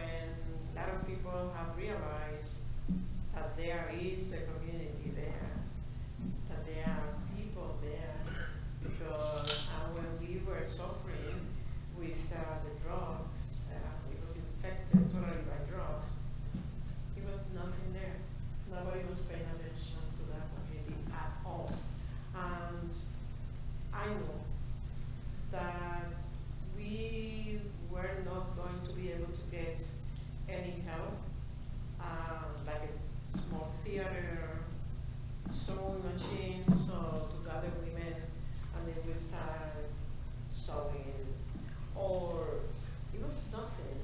a lot of people have realized that there is a community there, that there are people there, because when we were suffering with the drugs, it was infected totally by drugs, there was nothing there. Nobody was paying attention to that community at all. And I know that we were not going to be able to get any help, like a small theater, sewing machines, so to gather women and then we start sewing, or it was nothing.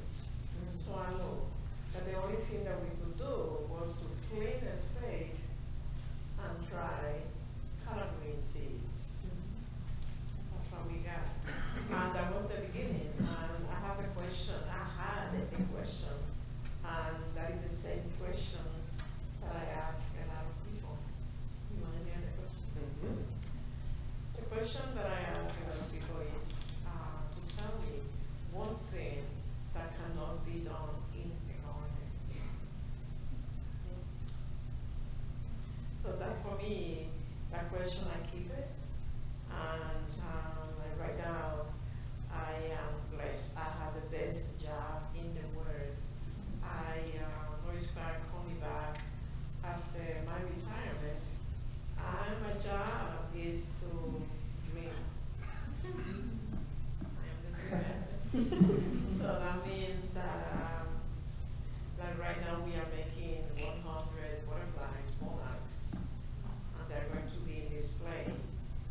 So I know that the only thing that we could do was to clean the space and try collard green seeds. That's what we got. And that was the beginning. And I have a question, I had a big question, and that is the same question that I ask a lot of people. You want to hear the question? The question that I ask a lot of people is to tell me one thing that cannot be done in a garden. So that for me, that question, I keep it. And like right now, I am blessed. I have the best job in the world. Norris Square called me back after my retirement. And my job is to dream. I am the dreamer. So that means that right now we are making 100 butterflies, monarchs, and they're going to be in display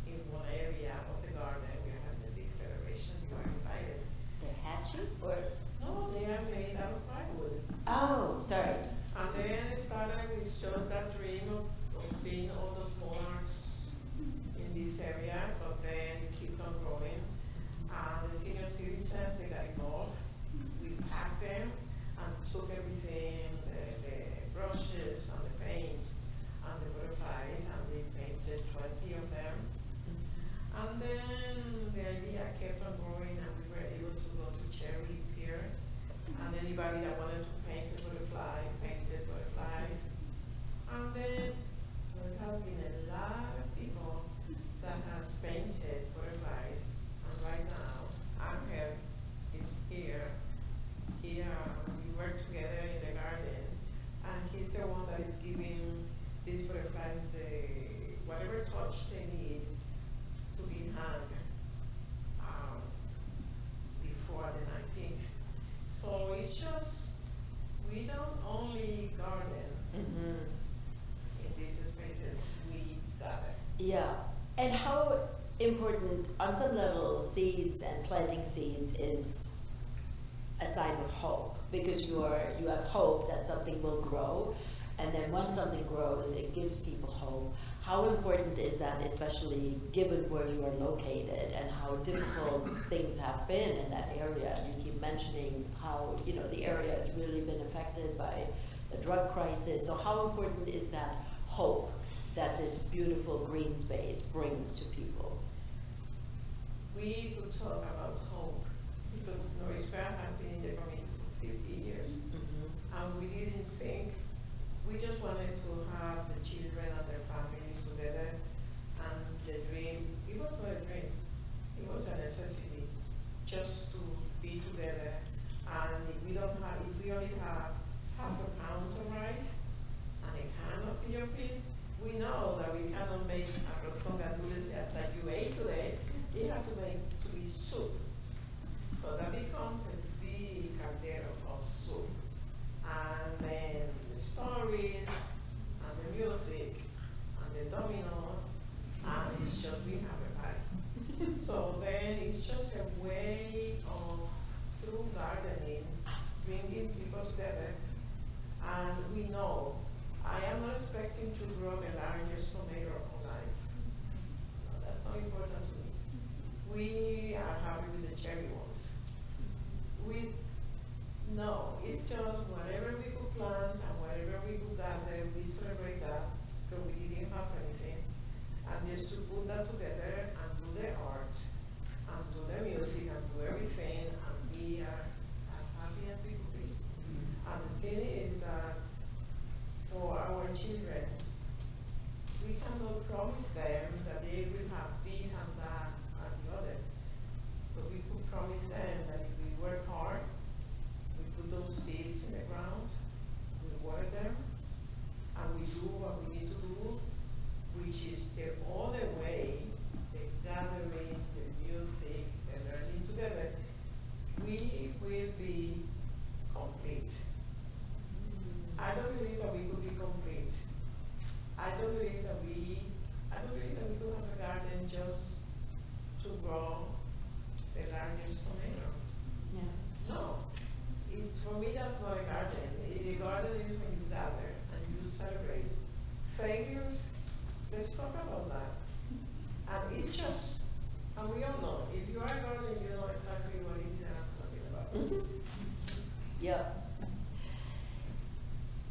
in one area of the garden. We are having a big celebration. You are invited. They're hatching or? No, they are made out of plywood. Oh, sorry. And then it started with just that dream of seeing all those monarchs in this area, but then it keeps on growing. And the senior citizens, they got involved. We packed them and took everything, the brushes and the paints and the butterflies, and we painted 20 of them. And then the idea kept on growing, and we were able to go to Cherry Pier, and anybody that wanted to paint a butterfly painted butterflies. And then so it has been a lot of people that has painted butterflies, and right now Angel is here. We work together in the garden, and he's the one that is giving these butterflies whatever touch they need to be hung before the 19th. So it's just, we don't only garden in these spaces, we gather. Yeah. And how important, on some level, seeds and planting seeds is a sign of hope, because you have hope that something will grow, and then when something grows, it gives people hope. How important is that, especially given where you are located and how difficult things have been in that area? You keep mentioning how, the area has really been affected by the drug crisis. So how important is that hope that this beautiful green space brings to people? We could talk about hope because Norris Fair has been in the community for 50 years. And we didn't think, we just wanted to have the children and their families together. And the dream, it was not a dream, it was a necessity just to be together. And if we only have half a pound of rice and a can of POP, we know that we cannot make arroz con gandules that you ate today. You have to make to be soup. So that becomes a big caldero of soup. And then the stories, and the music, and the dominoes, and it's just we have a pie. So then it's just a way of, through gardening, bringing people together. And we know, I am not expecting to grow the largest tomato of life. No, that's not important to me. We are happy with the cherry ones. No, it's just whatever we could plant and whatever we could gather, we celebrate that because we didn't have anything. And just to put that together and do the art and do the music and do everything, and we are as happy as we could be. And the thing is that for our children, we cannot promise them that they will have this and that and the other. But we could promise them that if we work hard, we put those seeds in the ground, we water them, and we do what we need to do, which is the other way, the gathering, the music, the learning together, we will be complete. I don't believe that we could be complete. I don't believe that we could have a garden just to grow the largest tomato. Yeah. No. For me, that's not a garden. A garden is when you gather and you celebrate. Failures, let's talk about that. And it's just, and we all know, if you are a gardener, you know exactly what it is that I'm talking about. Yeah.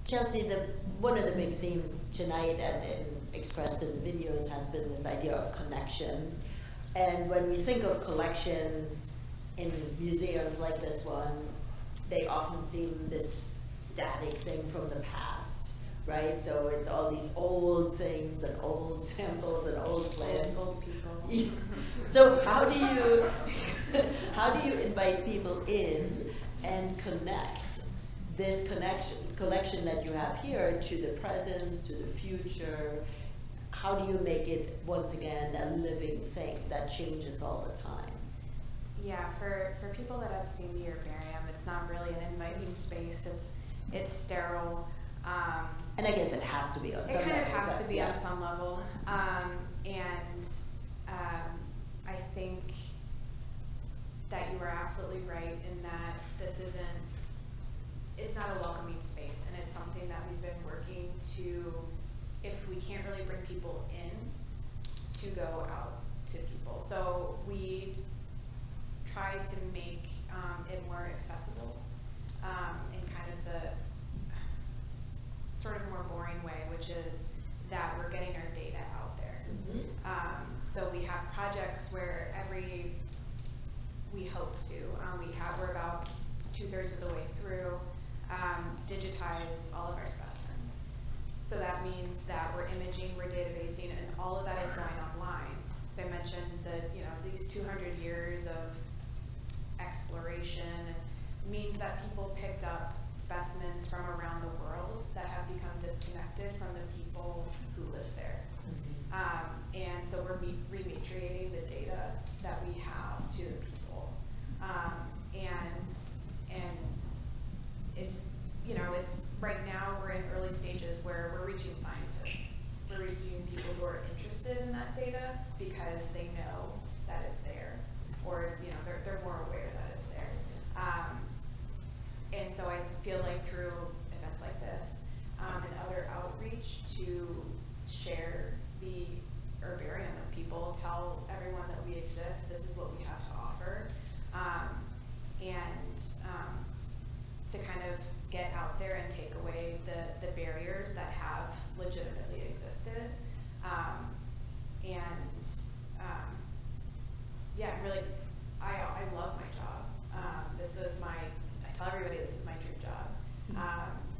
Chelsea, one of the big themes tonight and expressed in the videos has been this idea of connection. And when we think of collections in museums like this one, they often seem this static thing from the past, right? So it's all these old things and old samples and old plants. Old people. So how do you invite people in and connect this collection that you have here to the present, to the future? How do you make it, once again, a living thing that changes all the time? Yeah, for people that have seen the herbarium, it's not really an inviting space. It's sterile. And I guess it has to be on some level. It kind of has to be on some level. I think that you are absolutely right in that it's not a welcoming space, and it's something that we've been working to, if we can't really bring people in, to go out to people. So we try to make it more accessible in kind of the sort of more boring way, which is that we're getting our data out there. Mm-hmm. So we have projects where we hope to, we're about 2/3 of the way through, digitize all of our specimens. So that means that we're imaging, we're databasing, and all of that is going online. So I mentioned that, these 200 years of exploration means that people picked up specimens from around the world that have become disconnected from the people who live there. Mm-hmm. And so we're rematriating the data that we have to the people. And it's, it's right now we're in early stages where we're reaching scientists. We're reaching people who are interested in that data because they know that it's there, or they're more aware that it's there. And so I feel like through events like this and other outreach to share the herbarium with people, tell everyone that we exist, this is what we have to offer, and to kind of get out there and take away the barriers that have legitimately existed. harvested. Yeah, really, I love my job. I tell everybody this is my dream job.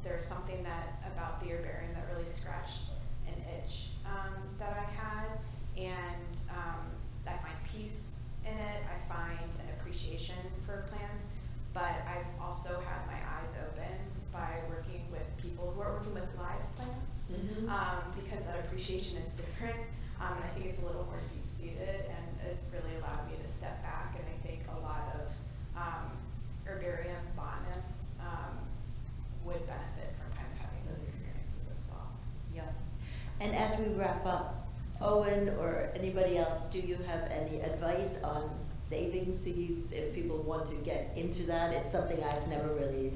There's something about the herbarium that really scratched an itch that I had, and I find peace in it. I find an appreciation for plants, but I've also had my eyes opened by working with people who are working with live plants, because that appreciation is different, and I think it's a little more deep-seated, and it's really allowed me to step back, and I think a lot of herbarium botanists would benefit from kind of having those experiences as well. Yeah. And as we wrap up, Owen or anybody else, do you have any advice on saving seeds if people want to get into that? It's something I've never really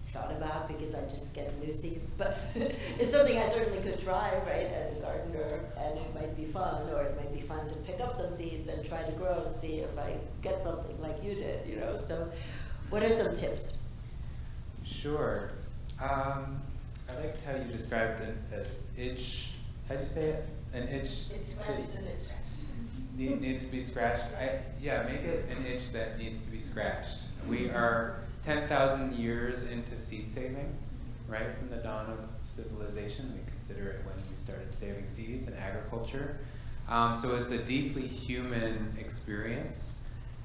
thought about because I just get new seeds, but it's something I certainly could try, right, as a gardener, and it might be fun, or it might be fun to pick up some seeds and try to grow and see if I get something like you did, you know? So what are some tips? Sure. I liked how you described an itch. How'd you say it? An itch? It's scratched and it's scratched. Need to be scratched. Yeah, make it an itch that needs to be scratched. We are 10,000 years into seed saving, right? From the dawn of civilization, we consider it when we started saving seeds in agriculture. So it's a deeply human experience,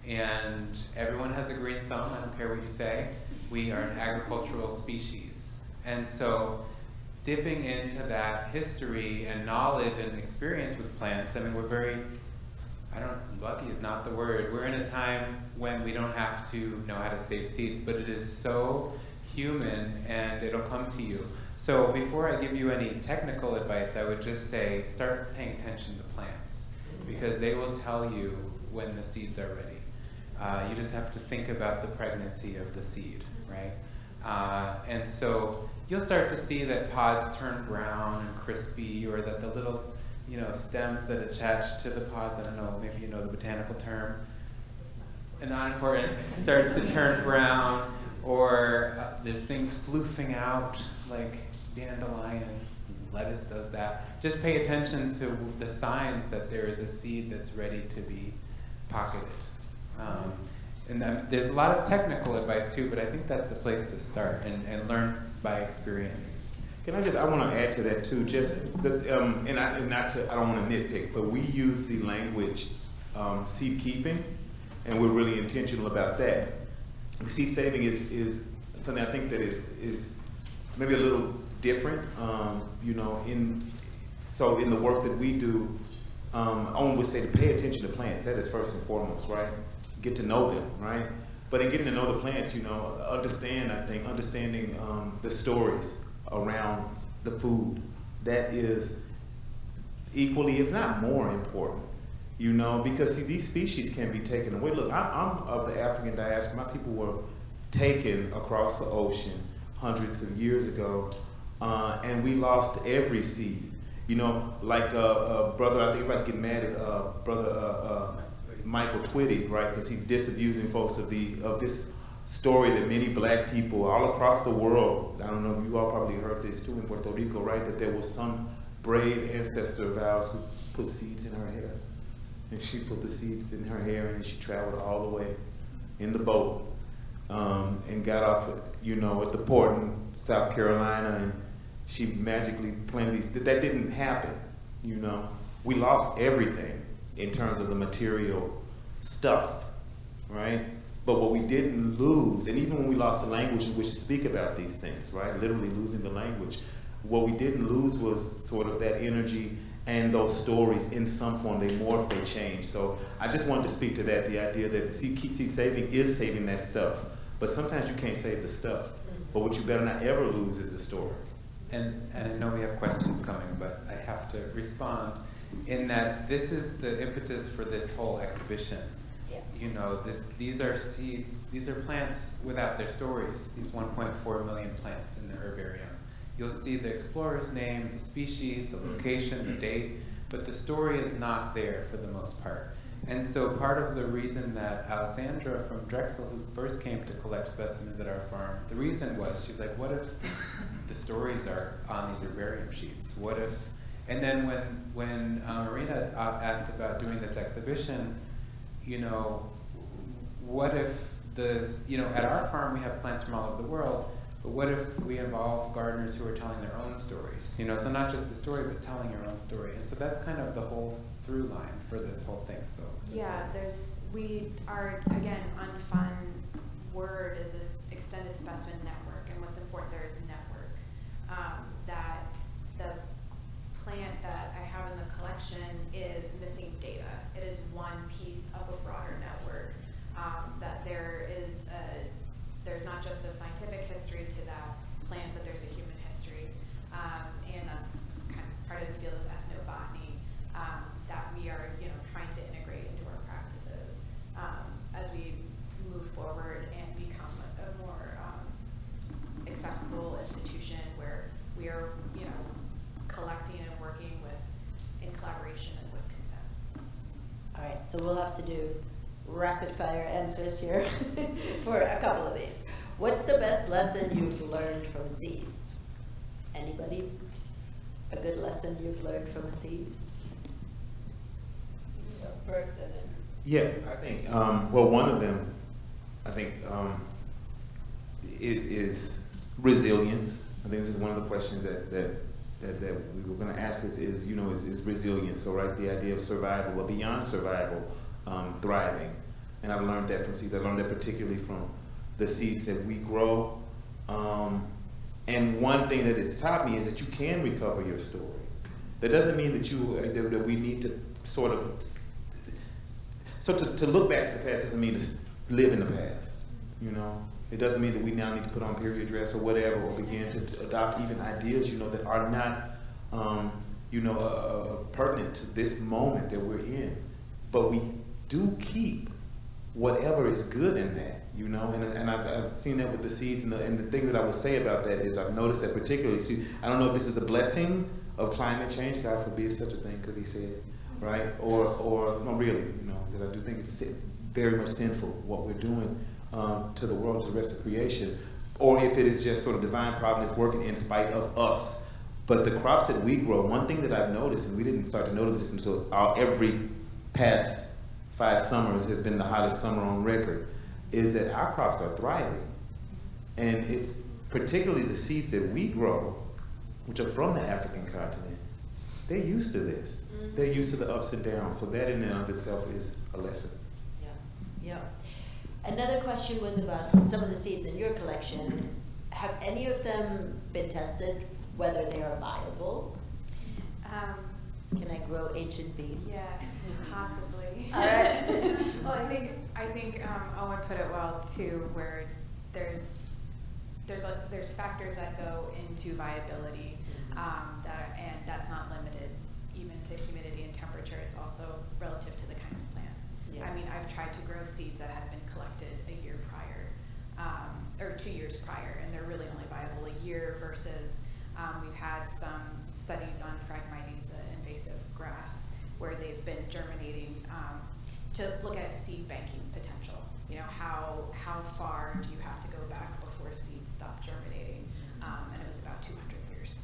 and everyone has a green thumb, I don't care what you say. We are an agricultural species. And so dipping into that history and knowledge and experience with plants, I mean, we're very, lucky is not the word. We're in a time when we don't have to know how to save seeds, but it is so human and it'll come to you. So before I give you any technical advice, I would just say start paying attention to plants, because they will tell you when the seeds are ready. You just have to think about the pregnancy of the seed, right? And so you'll start to see that pods turn brown and crispy, or that the little stems that attach to the pods, I don't know, maybe you know the botanical term, and not important, starts to turn brown, or there's things floofing out like dandelions, lettuce does that. Just pay attention to the signs that there is a seed that's ready to be pocketed. And there's a lot of technical advice too, but I think that's the place to start and learn by experience. I want to add to that too, I don't want to nitpick, but we use the language seed keeping, and we're really intentional about that. Seed saving is something I think that is maybe a little different, in the work that we do, Owen would say to pay attention to plants. That is first and foremost, right? Get to know them, right? But in getting to know the plants, understanding the stories around the food, that is equally, if not more important, because see, these species can be taken away. Look, I'm of the African diaspora. My people were taken across the ocean hundreds of years ago, and we lost every seed. Like brother, I think everybody's getting mad at brother Michael Twitty, right? Because he's disabusing folks of this story that many black people all across the world, I don't know, you all probably heard this too in Puerto Rico, right? That there was some brave ancestor of ours who put seeds in her hair. And she put the seeds in her hair, and she traveled all the way in the boat and got off, at the port in South Carolina, and she magically planted these. That didn't happen, We lost everything in terms of the material stuff, right? But what we didn't lose, and even when we lost the language in which to speak about these things, right? Literally losing the language, what we didn't lose was sort of that energy and those stories in some form. They morph, they change. So I just wanted to speak to that, the idea that seed saving is saving that stuff. But sometimes you can't save the stuff. But what you better not ever lose is the story. And I know we have questions coming, but I have to respond in that this is the impetus for this whole exhibition. These are seeds, these are plants without their stories, these 1.4 million plants in the herbarium. You'll see the explorer's name, the species, the location, the date, but the story is not there for the most part. And so part of the reason that Alexandra from Drexel, who first came to collect specimens at our farm, the reason was, she's like, what if the stories are on these herbarium sheets? What if And then when Marina asked about doing this exhibition, you know, what if this, you know, at our farm we have plants from all over the world, but what if we involve gardeners who are telling their own stories? You know, so not just the story, but telling your own story. And so that's kind of the whole through line for this whole thing. So yeah, we are, again, unfun word is this extended specimen network, and what's important there is a network. That the plant that I have in the collection is missing data. It is one piece of a broader network. That there's not just a scientific history to that plant, but there's a human history. And that's kind of part of the field of ethnobotany that we are, you know, trying to integrate into our practices as we move forward and become a more accessible institution where we are, you know, collecting and working in collaboration and with consent. All right, so we'll have to do rapid fire answers here for a couple of these. What's the best lesson you've learned from seeds? Anybody? A good lesson you've learned from a seed? First, and then. Yeah, I think, well, one of them, I think, is resilience. I think this is one of the questions that we were going to ask is resilience. So, right, the idea of survival, but beyond survival, thriving. And I've learned that from seeds. I learned that particularly from the seeds that we grow. And one thing that it's taught me is that you can recover your story. That doesn't mean that that we need to sort of, so to look back to the past doesn't mean to live in the past, you know? It doesn't mean that we now need to put on period dress or whatever, or begin to adopt even ideas, you know, that are not, pertinent to this moment that we're in. But we do keep whatever is good in that, you know, and I've seen that with the seeds, and the thing that I would say about that is I've noticed that particularly, I don't know if this is the blessing of climate change, God forbid such a thing could be said, right? Or no, really, you know, because I do think it's very much sinful what we're doing to the world, to the rest of creation, or if it is just sort of divine providence working in spite of us. But the crops that we grow, one thing that I've noticed, and we didn't start to notice this until every past 5 summers has been the hottest summer on record, is that our crops are thriving. And it's particularly the seeds that we grow, which are from the African continent, they're used to this. Mm-hmm. They're used to the ups and downs. So that in and of itself is a lesson. Yeah. Another question was about some of the seeds in your collection. Have any of them been tested, whether they are viable? Can I grow ancient beans? Yeah, possibly. All right. Well, I think Owen put it well too, where there's factors that go into viability, and that's not limited even to humidity and temperature. It's also relative to the kind of plant. Yeah. I mean, I've tried to grow seeds that have been collected a year prior, or 2 years prior, and they're really only viable a year versus we've had some studies on Phragmites, invasive grass, where they've been germinating to look at seed banking potential. You know, how far do you have to go back before seeds stop germinating? And it was about 200 years.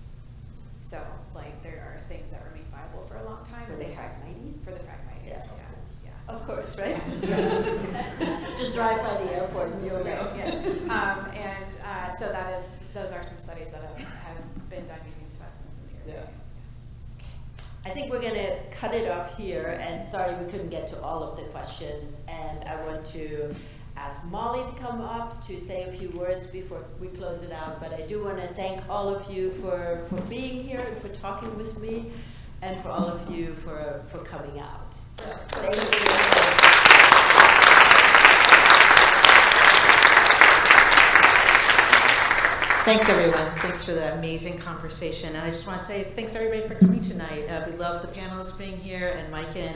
So, like, there are things that remain viable for a long time. For the Phragmites? For the Phragmites, yes. Yeah. Of course, right? Just drive by the airport and you'll know. Yeah. So those are some studies that have been done using specimens in the area. I think we're going to cut it off here, and sorry we couldn't get to all of the questions, and I want to ask Molly to come up to say a few words before we close it out, but I do want to thank all of you for being here and for talking with me, and for all of you for coming out. So, thank you. Thanks, everyone. Thanks for the amazing conversation. And I just want to say thanks, everybody, for coming tonight. We love the panelists being here, and Maiken.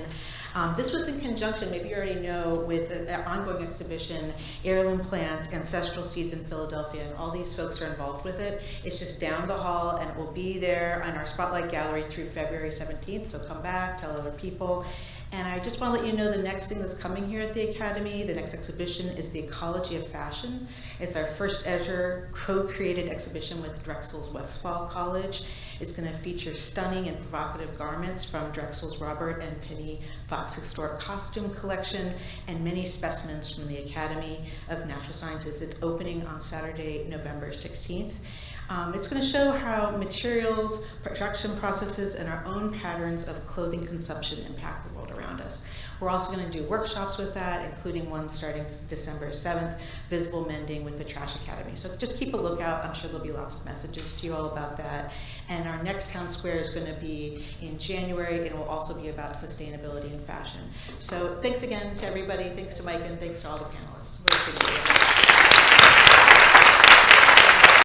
This was in conjunction, maybe you already know, with the ongoing exhibition, Heirloom Plants, Ancestral Seeds in Philadelphia, and all these folks are involved with it. It's just down the hall, and it will be there on our Spotlight Gallery through February 17th, so come back, tell other people. And I just want to let you know the next thing that's coming here at the Academy, the next exhibition is the Ecology of Fashion. It's our first ever co-created exhibition with Drexel's Westfall College. It's going to feature stunning and provocative garments from Drexel's Robert and Penny Fox Historic Costume Collection and many specimens from the Academy of Natural Sciences. It's opening on Saturday, November 16th. It's going to show how materials, production processes, and our own patterns of clothing consumption impact the world around us. We're also going to do workshops with that, including one starting December 7th, Visible Mending with the Trash Academy. So just keep a lookout. I'm sure there'll be lots of messages to you all about that. And our next town square is going to be in January, and it will also be about sustainability and fashion. So thanks again to everybody. Thanks to Mike, and thanks to all the panelists. Really appreciate it.